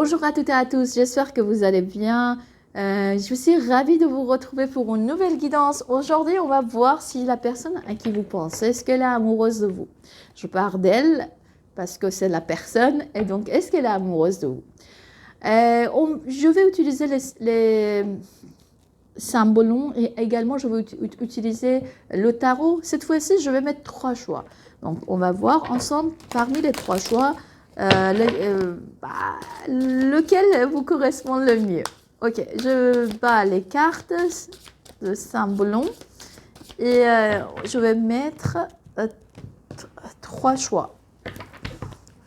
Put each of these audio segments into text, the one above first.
Bonjour à toutes et à tous, j'espère que vous allez bien. Je suis ravie de vous retrouver pour une nouvelle guidance. Aujourd'hui, on va voir si la personne à qui vous pensez, est-ce qu'elle est amoureuse de vous. Je parle d'elle parce que c'est la personne, et donc est-ce qu'elle est amoureuse de vous. Je vais utiliser les symboles et également je vais utiliser le tarot. Cette fois-ci, je vais mettre 3 choix. Donc, on va voir ensemble parmi les 3 choix lequel vous correspond le mieux. Ok, je bats les cartes de symboles et je vais mettre 3 choix.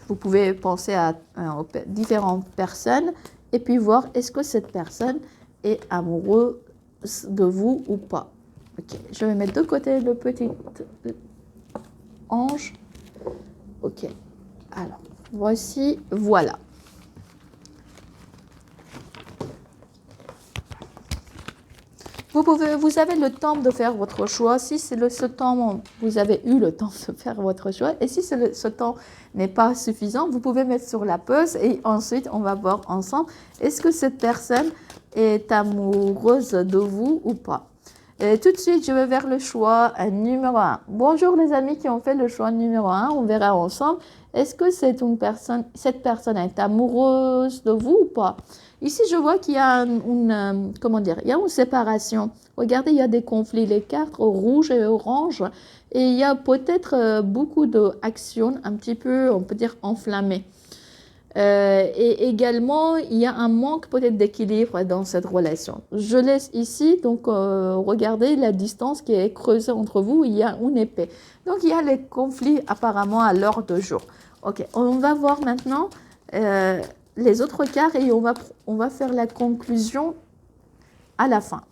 Vous pouvez penser à différentes personnes et puis voir est-ce que cette personne est amoureuse de vous ou pas. Ok, je vais mettre de côté le petit ange. Ok, alors voici, voilà. Vous avez le temps de faire votre choix. Si c'est ce temps, vous avez eu le temps de faire votre choix. Et si ce temps n'est pas suffisant, vous pouvez mettre sur la pause et ensuite on va voir ensemble est-ce que cette personne est amoureuse de vous ou pas. Et tout de suite, je vais vers le choix numéro 1. Bonjour les amis qui ont fait le choix numéro 1. On verra ensemble. Est-ce que cette personne est amoureuse de vous ou pas? Ici, je vois qu'il y a il y a une séparation. Regardez, il y a des conflits. Les cartes rouges et oranges. Et il y a peut-être beaucoup d'actions un petit peu, on peut dire, enflammées. Et également, il y a un manque peut-être d'équilibre dans cette relation. Je laisse ici, donc regardez la distance qui est creusée entre vous, il y a une épée. Donc il y a les conflits apparemment à l'heure de jour. Ok, on va voir maintenant les autres cartes et on va faire la conclusion à la fin.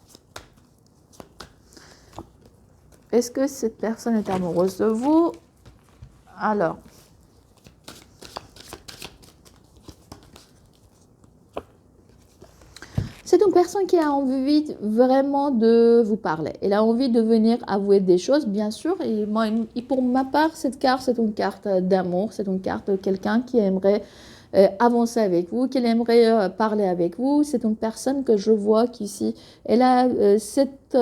Est-ce que cette personne est amoureuse de vous? Alors... c'est une personne qui a envie vraiment de vous parler. Elle a envie de venir avouer des choses, bien sûr. Et pour ma part, cette carte, c'est une carte d'amour. C'est une carte de quelqu'un qui aimerait avancer avec vous, qui aimerait parler avec vous. C'est une personne que je vois qu'ici, elle a cette...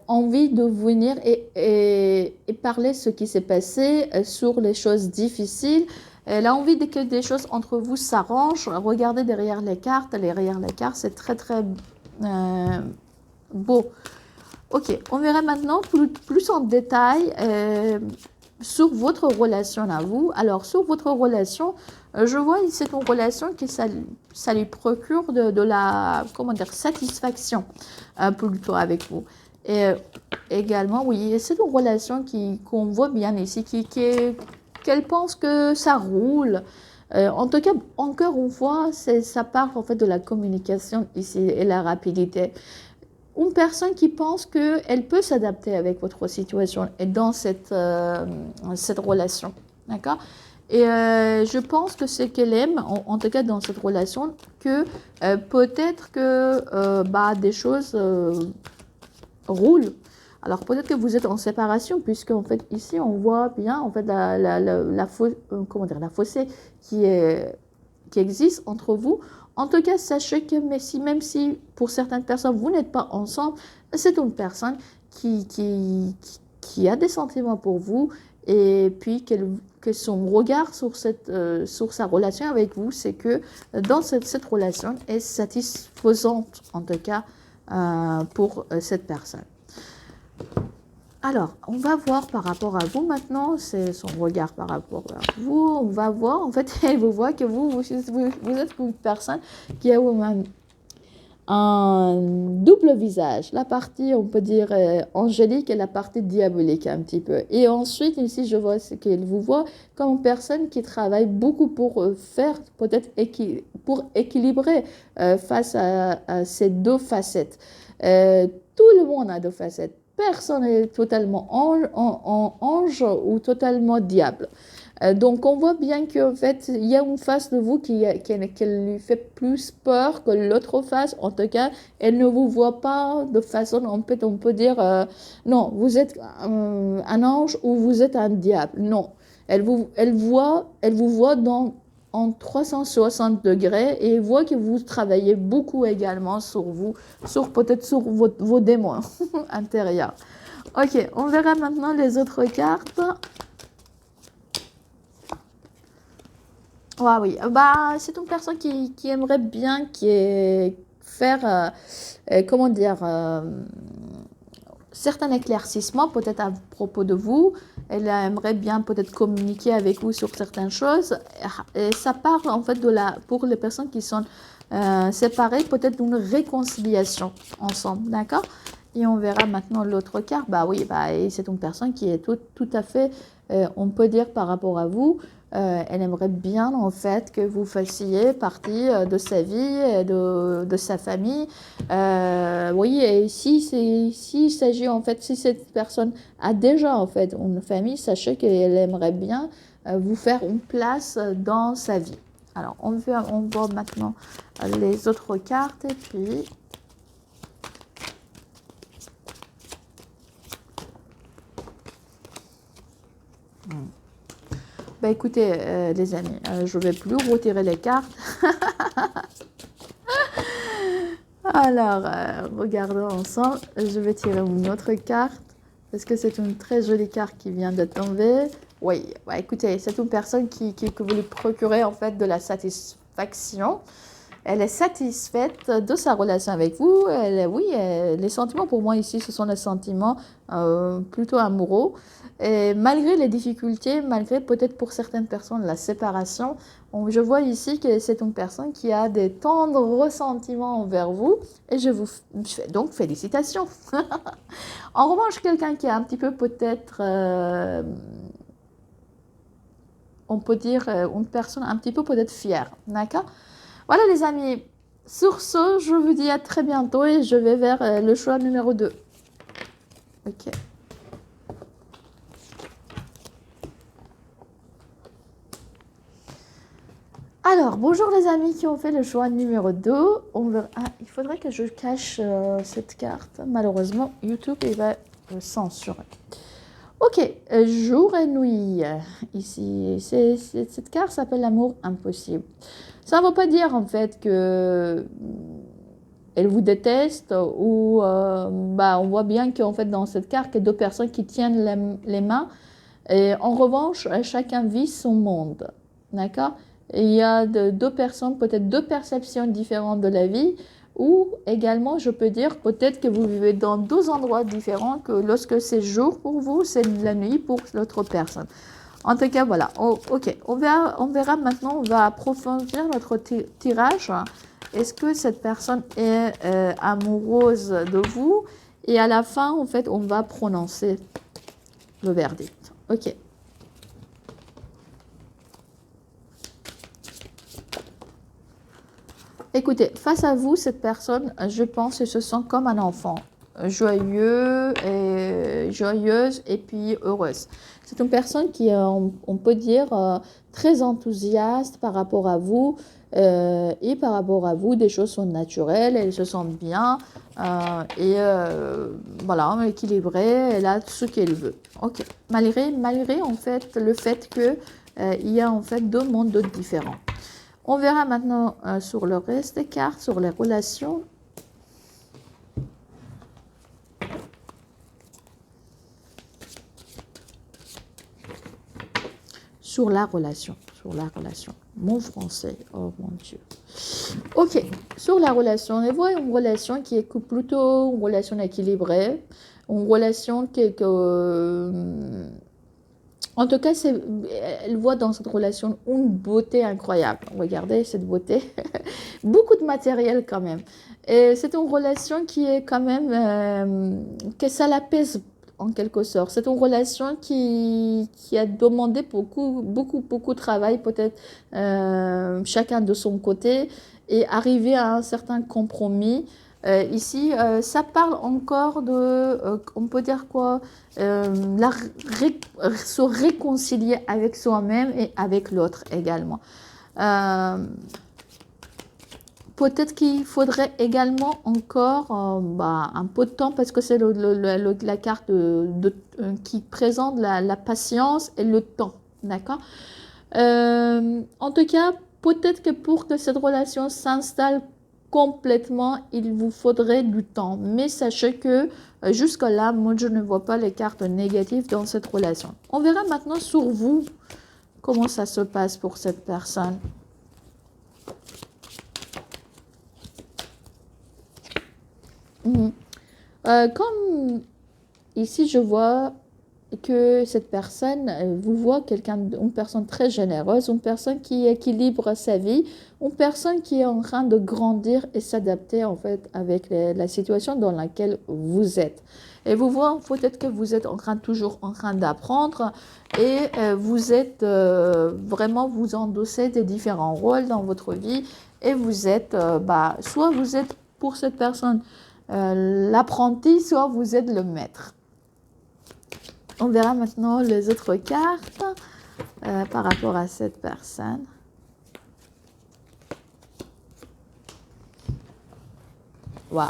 envie de venir et parler ce qui s'est passé sur les choses difficiles. Elle a envie que des choses entre vous s'arrangent. Regardez derrière les cartes. Derrière les cartes, c'est très, très beau. Ok, on verra maintenant plus en détail sur votre relation à vous. Alors, sur votre relation, je vois que c'est une relation qui ça lui procure de la satisfaction plutôt avec vous. Et également, oui, c'est une relation qu'on voit bien ici, qu'elle pense que ça roule. En tout cas, encore une fois, ça parle en fait de la communication ici et la rapidité. Une personne qui pense qu'elle peut s'adapter avec votre situation et dans cette relation. D'accord? Et je pense que ce qu'elle aime, en tout cas dans cette relation, que peut-être que des choses roulent. Alors peut-être que vous êtes en séparation, puisque en fait ici on voit bien en fait la fossé qui existe entre vous. En tout cas, sachez que même si pour certaines personnes vous n'êtes pas ensemble, c'est une personne qui a des sentiments pour vous et puis que son regard sur sa relation avec vous, c'est que dans cette relation est satisfaisante en tout cas pour cette personne. Alors, on va voir par rapport à vous maintenant, c'est son regard par rapport à vous. On va voir, en fait, elle vous voit que vous êtes une personne qui a un double visage. La partie, on peut dire, angélique et la partie diabolique un petit peu. Et ensuite, ici, je vois ce qu'elle vous voit comme une personne qui travaille beaucoup pour faire, peut-être, pour équilibrer face à ces deux facettes. Tout le monde a deux facettes. Personne n'est totalement ange ou totalement diable. Donc, on voit bien qu'en fait, il y a une face de vous qui lui fait plus peur que l'autre face. En tout cas, elle ne vous voit pas de façon, on peut dire, non, vous êtes un ange ou vous êtes un diable. Non, elle vous voit en 360 degrés et voit que vous travaillez beaucoup également sur vous, peut-être sur vos démons intérieurs. Ok, on verra maintenant les autres cartes. Ah oui, bah, c'est une personne qui aimerait bien faire, comment dire, certains éclaircissements peut-être à propos de vous. Elle aimerait bien peut-être communiquer avec vous sur certaines choses. Et ça part en fait pour les personnes qui sont séparées, peut-être d'une réconciliation ensemble, d'accord? Et on verra maintenant l'autre carte. Bah oui, bah, c'est une personne qui est tout à fait, on peut dire par rapport à vous, elle aimerait bien en fait que vous fassiez partie de sa vie, de sa famille. Oui, et s'il s'agit en fait, si cette personne a déjà en fait une famille, sachez qu'elle aimerait bien vous faire une place dans sa vie. Alors, on voit maintenant les autres cartes et puis... Bah écoutez, les amis, je ne vais plus retirer les cartes. Alors, regardons ensemble. Je vais tirer une autre carte parce que c'est une très jolie carte qui vient de tomber. Oui, bah écoutez, c'est une personne que vous lui procurez en fait de la satisfaction. Elle est satisfaite de sa relation avec vous. Oui, les sentiments pour moi ici, ce sont des sentiments plutôt amoureux. Et malgré les difficultés, malgré peut-être pour certaines personnes la séparation, je vois ici que c'est une personne qui a des tendres ressentiments envers vous. Et je fais donc félicitations. En revanche, quelqu'un qui est un petit peu peut-être, on peut dire, une personne un petit peu peut-être fière. D'accord ? Voilà les amis, sur ce, je vous dis à très bientôt et je vais vers le choix numéro 2. Ok. Alors, bonjour les amis qui ont fait le choix numéro 2. Il faudrait que je cache cette carte. Malheureusement, YouTube il va censurer. Ok, jour et nuit. Ici, cette carte s'appelle l'amour impossible. Ça ne veut pas dire en fait que elle vous déteste ou bah, on voit bien qu'en fait dans cette carte, il y a deux personnes qui tiennent les mains et en revanche, chacun vit son monde. D'accord? Il y a deux personnes, peut-être deux perceptions différentes de la vie ou également, je peux dire peut-être que vous vivez dans deux endroits différents que lorsque c'est jour pour vous, c'est la nuit pour l'autre personne. En tout cas, voilà. Ok, on verra maintenant, on va approfondir notre tirage. Est-ce que cette personne est amoureuse de vous? Et à la fin, en fait, on va prononcer le verdict. Ok. Écoutez, face à vous, cette personne, je pense, se sent comme un enfant. Joyeuse et puis heureuse. C'est une personne qui est, on peut dire, très enthousiaste par rapport à vous et par rapport à vous, des choses sont naturelles, elle se sent bien voilà, équilibrée, elle a ce qu'elle veut. Ok, malgré en fait le fait que il y a en fait deux mondes différents. On verra maintenant sur le reste des cartes, sur les relations. Sur la relation. Mon français, oh mon Dieu. Ok, sur la relation, on voit une relation qui est plutôt une relation équilibrée, une relation en tout cas, elle voit dans cette relation une beauté incroyable. Regardez cette beauté. Beaucoup de matériel quand même. Et c'est une relation qui est quand même... que ça l'apaise en quelque sorte. C'est une relation qui a demandé beaucoup de travail, peut-être chacun de son côté, et arriver à un certain compromis. Ici, ça parle encore de, on peut dire quoi, se réconcilier avec soi-même et avec l'autre également. Peut-être qu'il faudrait également encore un peu de temps parce que c'est la carte qui présente la patience et le temps. D'accord? En tout cas, peut-être que pour que cette relation s'installe complètement, il vous faudrait du temps. Mais sachez que jusque-là, moi, je ne vois pas les cartes négatives dans cette relation. On verra maintenant sur vous comment ça se passe pour cette personne. Comme ici, je vois que cette personne vous voit une personne très généreuse, une personne qui équilibre sa vie, une personne qui est en train de grandir et s'adapter en fait avec la situation dans laquelle vous êtes. Et vous voyez peut-être que vous êtes toujours en train d'apprendre et vous êtes vraiment, vous endossez des différents rôles dans votre vie et vous êtes, soit vous êtes pour cette personne l'apprenti, soit vous êtes le maître. On verra maintenant les autres cartes par rapport à cette personne. Waouh.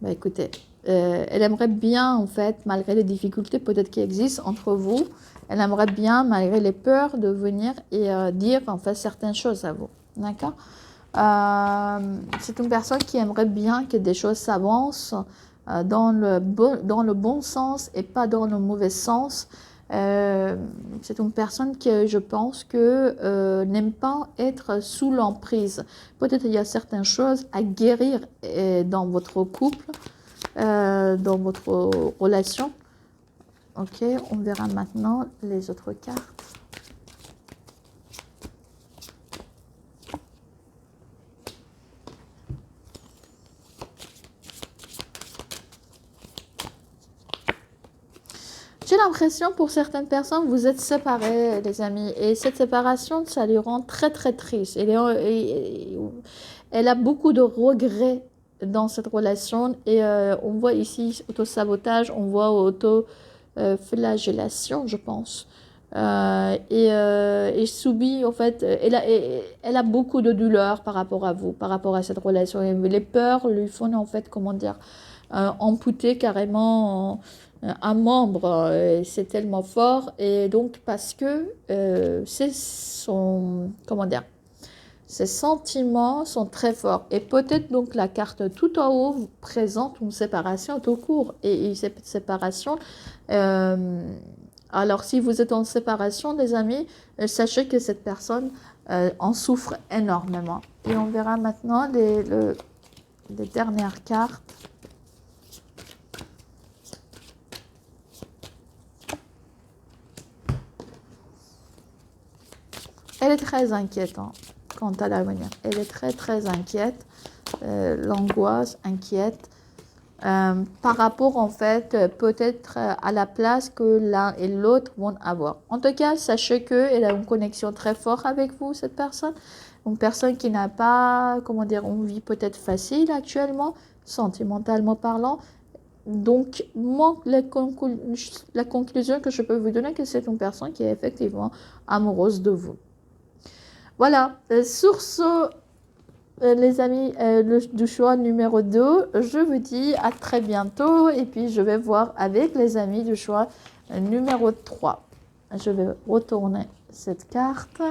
Bah écoutez, elle aimerait bien en fait, malgré les difficultés peut-être qui existent entre vous, elle aimerait bien, malgré les peurs, de venir et dire en fait certaines choses à vous. D'accord? C'est une personne qui aimerait bien que des choses s'avancent dans le bon sens et pas dans le mauvais sens. C'est une personne qui, je pense, que n'aime pas être sous l'emprise. Peut-être il y a certaines choses à guérir dans votre couple, dans votre relation. Ok, on verra maintenant les autres cartes. J'ai l'impression pour certaines personnes, vous êtes séparés, les amis. Et cette séparation, ça lui rend très, très triste. Elle a beaucoup de regrets dans cette relation. Et on voit ici auto-sabotage, on voit auto-flagellation, je pense. Et subit, en fait, elle a beaucoup de douleur par rapport à vous, par rapport à cette relation. Et les peurs lui font, en fait, comment dire, amputer carrément un membre, c'est tellement fort, et donc parce que c'est comment dire, ses sentiments sont très forts, et peut-être donc la carte tout en haut vous présente une séparation tout court, et cette séparation, alors si vous êtes en séparation les amis, sachez que cette personne en souffre énormément. Et on verra maintenant les dernières cartes. Elle est très inquiète quant à l'avenir. Elle est très très inquiète, l'angoisse, inquiète, par rapport en fait peut-être à la place que l'un et l'autre vont avoir. En tout cas, sachez qu'elle a une connexion très forte avec vous, cette personne. Une personne qui n'a pas, comment dire, une vie peut-être facile actuellement, sentimentalement parlant. Donc, moi, la conclusion que je peux vous donner, c'est que c'est une personne qui est effectivement amoureuse de vous. Voilà, sur ce, les amis, du choix numéro 2, je vous dis à très bientôt. Et puis, je vais voir avec les amis du choix numéro 3. Je vais retourner cette carte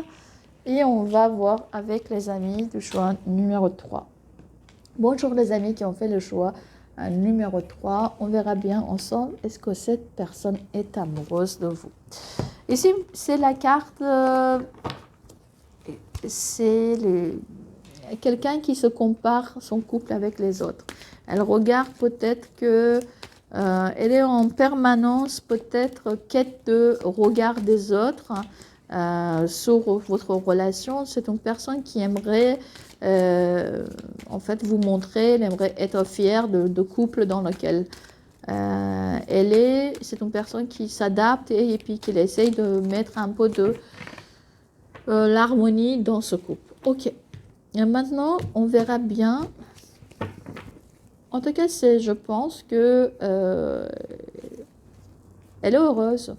et on va voir avec les amis du choix numéro 3. Bonjour les amis qui ont fait le choix numéro 3. On verra bien ensemble, est-ce que cette personne est amoureuse de vous. Ici, c'est la carte... c'est quelqu'un qui se compare son couple avec les autres. Elle regarde peut-être que elle est en permanence peut-être quête de regard des autres sur votre relation. C'est une personne qui aimerait en fait vous montrer, elle aimerait être fière de couple dans lequel elle est. C'est une personne qui s'adapte et puis qui essaye de mettre un peu de l'harmonie dans ce couple. Ok. Et maintenant, on verra bien. En tout cas, je pense que elle est heureuse.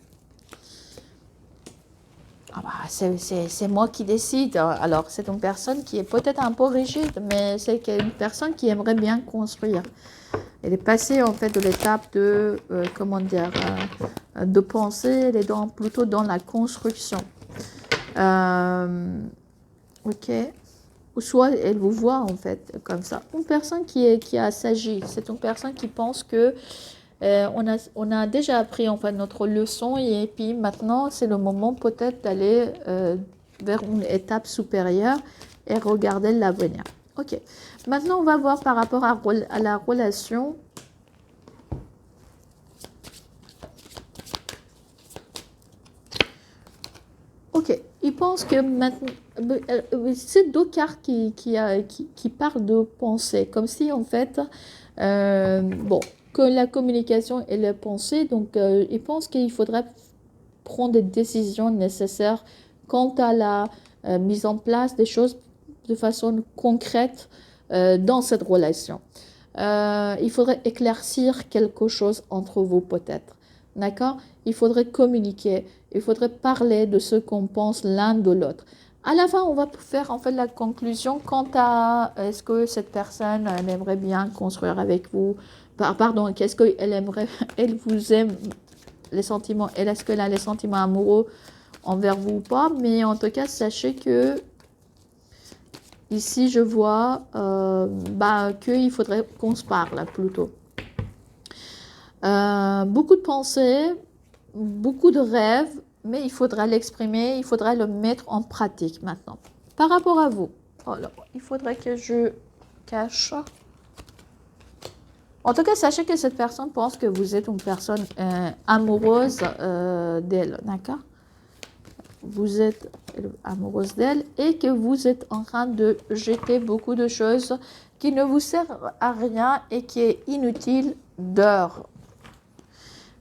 Ah bah, c'est moi qui décide. Alors, c'est une personne qui est peut-être un peu rigide, mais c'est une personne qui aimerait bien construire. Elle est passée en fait de l'étape de, comment dire, de pensée, elle est plutôt dans la construction. Ok. Ou soit elle vous voit en fait comme ça. Une personne qui a s'agit, c'est une personne qui pense que on a déjà appris en fait notre leçon et puis maintenant c'est le moment peut-être d'aller vers une étape supérieure et regarder l'avenir. Ok. Maintenant on va voir par rapport à la relation. Ok, il pense que maintenant, c'est deux cartes qui parlent de pensée, comme si en fait, bon, que la communication et la pensée, donc il pense qu'il faudrait prendre des décisions nécessaires quant à la mise en place des choses de façon concrète dans cette relation. Il faudrait éclaircir quelque chose entre vous peut-être. D'accord? Il faudrait communiquer, il faudrait parler de ce qu'on pense l'un de l'autre. À la fin, on va faire en fait la conclusion quant à est-ce que cette personne elle aimerait bien construire avec vous. Pardon, qu'est-ce qu'elle aimerait, elle vous aime, les sentiments, est-ce qu'elle a les sentiments amoureux envers vous ou pas. Mais en tout cas, sachez que ici, je vois qu'il faudrait qu'on se parle plutôt. Beaucoup de pensées, beaucoup de rêves, mais il faudra l'exprimer, il faudra le mettre en pratique maintenant. Par rapport à vous, alors, il faudrait que je cache. En tout cas, sachez que cette personne pense que vous êtes une personne amoureuse d'elle, d'accord? Vous êtes amoureuse d'elle et que vous êtes en train de jeter beaucoup de choses qui ne vous servent à rien et qui est inutile d'heures.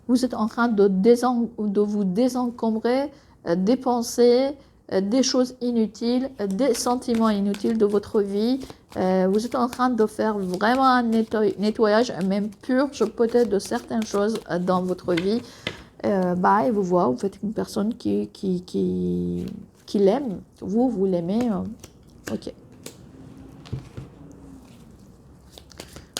Vous êtes en train de vous désencombrer des pensées, des choses inutiles, des sentiments inutiles de votre vie. Vous êtes en train de faire vraiment un nettoyage, même purge peut-être de certaines choses dans votre vie. Et vous voyez, vous faites une personne qui l'aime. Vous l'aimez. Ok.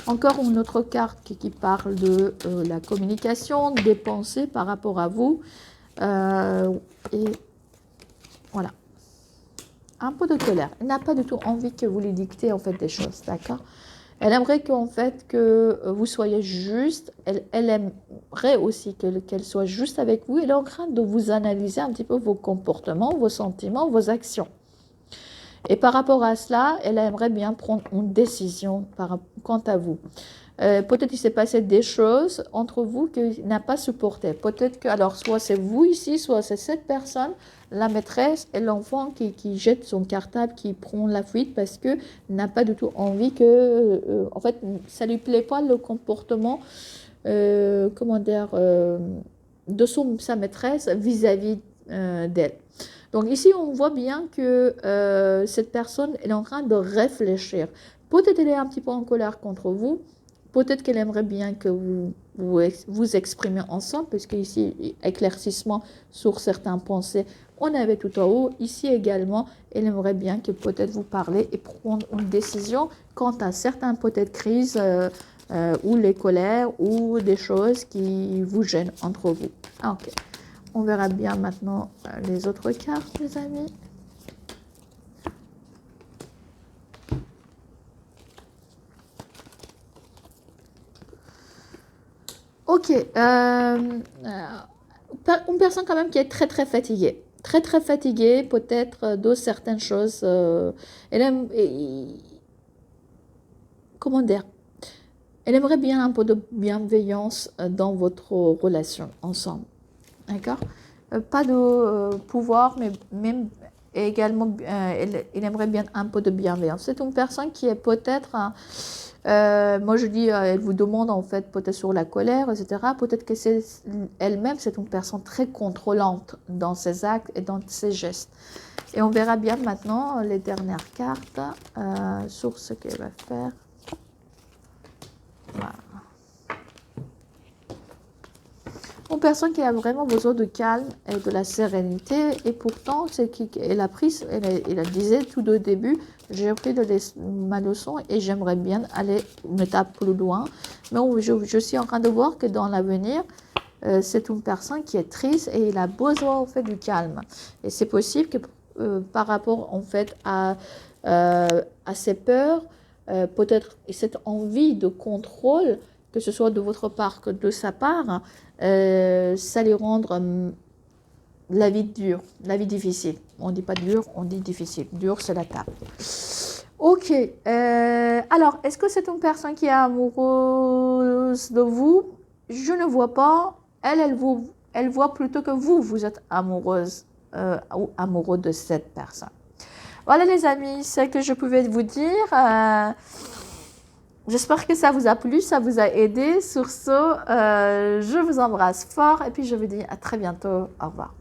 Encore une autre carte qui parle de la communication, des pensées par rapport à vous. Et voilà. Un peu de colère. Elle n'a pas du tout envie que vous lui dictez en fait des choses, d'accord? Elle aimerait qu'en fait que vous soyez juste. Elle aimerait aussi qu'elle soit juste avec vous. Elle est en train de vous analyser un petit peu vos comportements, vos sentiments, vos actions. Et par rapport à cela, elle aimerait bien prendre une décision quant à vous. Peut-être il s'est passé des choses entre vous qu'elle n'a pas supporté. Peut-être que, alors, soit c'est vous ici, soit c'est cette personne, la maîtresse et l'enfant qui jette son cartable, qui prend la fuite parce que n'a pas du tout envie que, en fait, ça lui plaît pas le comportement, comment dire, de sa maîtresse vis-à-vis d'elle. Donc ici, on voit bien que cette personne elle est en train de réfléchir. Peut-être elle est un petit peu en colère contre vous. Peut-être qu'elle aimerait bien que vous exprimez ensemble, parce qu'ici, éclaircissement sur certaines pensées, on avait tout en haut. Ici également, elle aimerait bien que peut-être vous parlez et prendre une décision quant à certaines peut-être crises ou les colères ou des choses qui vous gênent entre vous. Ok. On verra bien maintenant les autres cartes, les amis. Ok. Une personne quand même qui est très très fatiguée. Très très fatiguée peut-être de certaines choses. Elle aime... comment dire? Elle aimerait bien un peu de bienveillance dans votre relation ensemble. D'accord? Pas de pouvoir, mais même également, elle aimerait bien un peu de bienveillance. C'est une personne qui est peut-être, moi je dis, elle vous demande en fait peut-être sur la colère, etc. Peut-être que c'est elle-même, c'est une personne très contrôlante dans ses actes et dans ses gestes. Et on verra bien maintenant les dernières cartes sur ce qu'elle va faire. Voilà. Une personne qui a vraiment besoin de calme et de la sérénité, et pourtant, c'est qu'elle a pris, elle disait tout au début, j'ai pris ma leçon et j'aimerais bien aller une étape plus loin. Mais je suis en train de voir que dans l'avenir, c'est une personne qui est triste et il a besoin en fait du calme. Et c'est possible que par rapport en fait à ses peurs, peut-être cette envie de contrôle, que ce soit de votre part que de sa part, ça lui rendre la vie dure, la vie difficile. On ne dit pas dur, on dit difficile. Dur, c'est la table. Ok. Alors, est-ce que c'est une personne qui est amoureuse de vous? Je ne vois pas. Elle voit plutôt que vous êtes amoureuse ou amoureux de cette personne. Voilà les amis, ce que je pouvais vous dire. J'espère que ça vous a plu, ça vous a aidé. Sur ce, je vous embrasse fort et puis je vous dis à très bientôt. Au revoir.